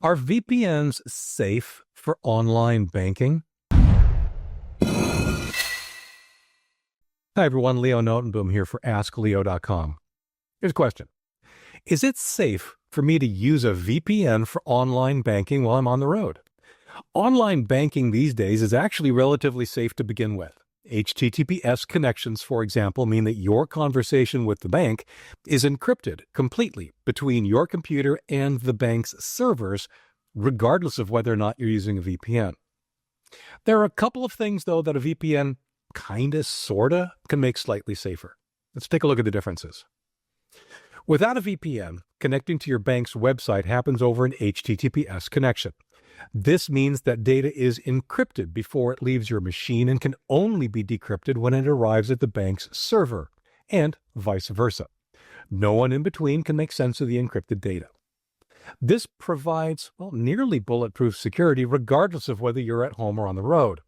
Are VPNs safe for online banking? Hi everyone, Leo Notenboom here for askleo.com. Here's a question. Is it safe for me to use a VPN for online banking while I'm on the road? Online banking these days is actually relatively safe to begin with. HTTPS connections, for example, mean that your conversation with the bank is encrypted completely between your computer and the bank's servers, regardless of whether or not you're using a VPN. There are a couple of things, though, that a VPN kinda, sorta can make slightly safer. Let's take a look at the differences. Without a VPN, connecting to your bank's website happens over an HTTPS connection. This means that data is encrypted before it leaves your machine and can only be decrypted when it arrives at the bank's server, and vice versa. No one in between can make sense of the encrypted data. This provides, nearly bulletproof security regardless of whether you're at home or on the road.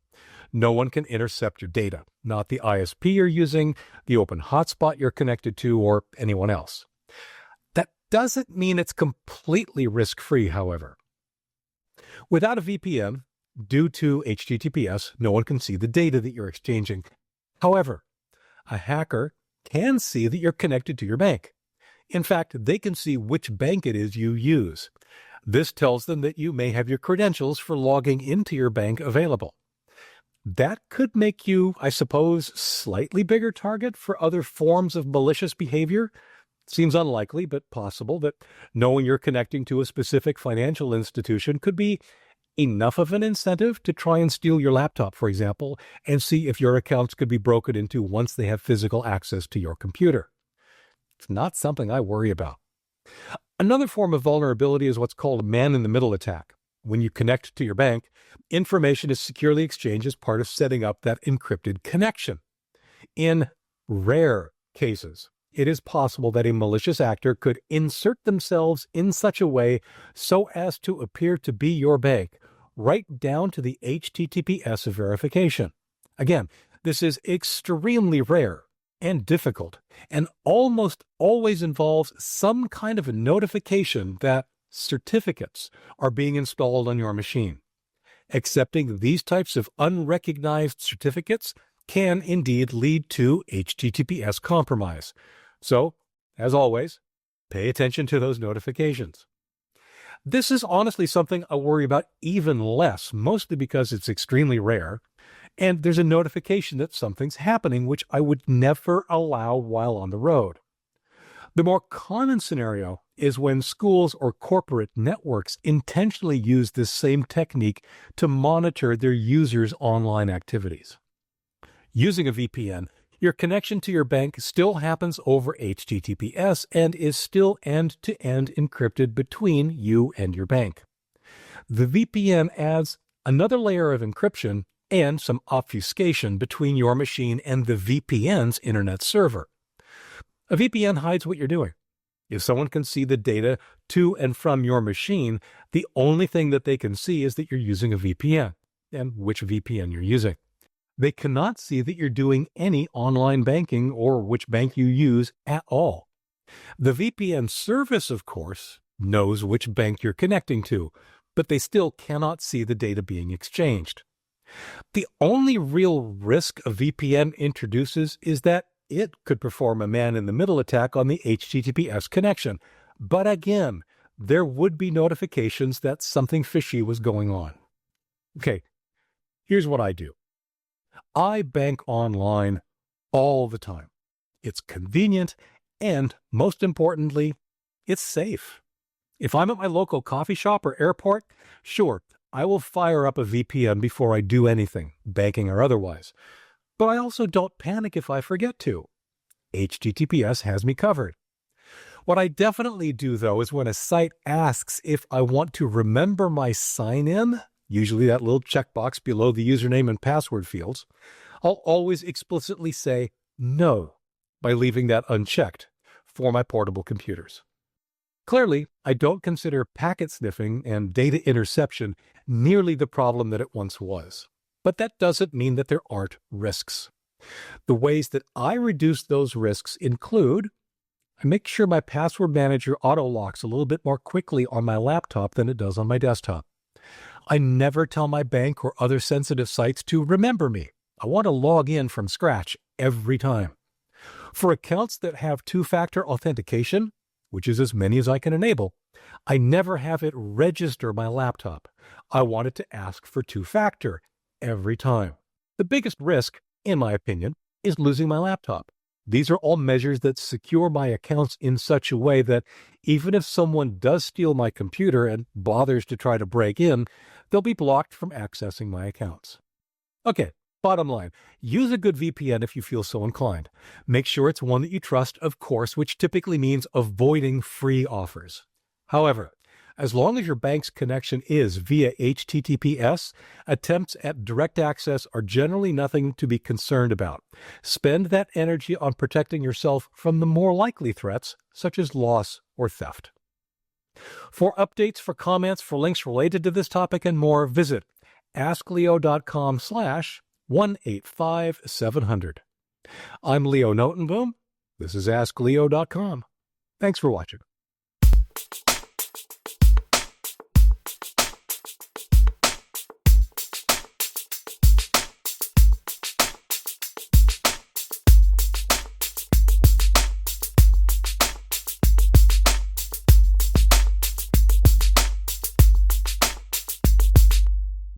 No one can intercept your data, not the ISP you're using, the open hotspot you're connected to, or anyone else. That doesn't mean it's completely risk-free, however. Without a VPN, due to HTTPS, no one can see the data that you're exchanging. However, a hacker can see that you're connected to your bank. In fact, they can see which bank it is you use. This tells them that you may have your credentials for logging into your bank available. That could make you, I suppose, slightly bigger target for other forms of malicious behavior. Seems unlikely, but possible that knowing you're connecting to a specific financial institution could be enough of an incentive to try and steal your laptop, for example, and see if your accounts could be broken into once they have physical access to your computer. It's not something I worry about. Another form of vulnerability is what's called a man-in-the-middle attack. When you connect to your bank, information is securely exchanged as part of setting up that encrypted connection. In rare cases, it is possible that a malicious actor could insert themselves in such a way so as to appear to be your bank, right down to the HTTPS verification. Again, this is extremely rare and difficult, and almost always involves some kind of a notification that certificates are being installed on your machine. Accepting these types of unrecognized certificates can indeed lead to HTTPS compromise. So, as always, pay attention to those notifications. This is honestly something I worry about even less, mostly because it's extremely rare, and there's a notification that something's happening, which I would never allow while on the road. The more common scenario is when schools or corporate networks intentionally use this same technique to monitor their users' online activities. Using a VPN, your connection to your bank still happens over HTTPS and is still end-to-end encrypted between you and your bank. The VPN adds another layer of encryption and some obfuscation between your machine and the VPN's internet server. A VPN hides what you're doing. If someone can see the data to and from your machine, the only thing that they can see is that you're using a VPN and which VPN you're using. They cannot see that you're doing any online banking or which bank you use at all. The VPN service, of course, knows which bank you're connecting to, but they still cannot see the data being exchanged. The only real risk a VPN introduces is that it could perform a man-in-the-middle attack on the HTTPS connection. But again, there would be notifications that something fishy was going on. Okay, here's what I do. I bank online all the time. It's convenient, and most importantly, it's safe. If I'm at my local coffee shop or airport, sure, I will fire up a VPN before I do anything, banking or otherwise. But I also don't panic if I forget to. HTTPS has me covered. What I definitely do, though, is when a site asks if I want to remember my sign-in, usually that little checkbox below the username and password fields, I'll always explicitly say no by leaving that unchecked for my portable computers. Clearly, I don't consider packet sniffing and data interception nearly the problem that it once was. But that doesn't mean that there aren't risks. The ways that I reduce those risks include I make sure my password manager auto-locks a little bit more quickly on my laptop than it does on my desktop. I never tell my bank or other sensitive sites to remember me. I want to log in from scratch every time. For accounts that have two-factor authentication, which is as many as I can enable, I never have it register my laptop. I want it to ask for two-factor every time. The biggest risk, in my opinion, is losing my laptop. These are all measures that secure my accounts in such a way that even if someone does steal my computer and bothers to try to break in, they'll be blocked from accessing my accounts. Okay, bottom line, use a good VPN if you feel so inclined. Make sure it's one that you trust, of course, which typically means avoiding free offers. However, as long as your bank's connection is via HTTPS, attempts at direct access are generally nothing to be concerned about. Spend that energy on protecting yourself from the more likely threats, such as loss or theft. For updates, for comments, for links related to this topic and more, visit askleo.com/185700. I'm Leo Notenboom. This is askleo.com. Thanks for watching.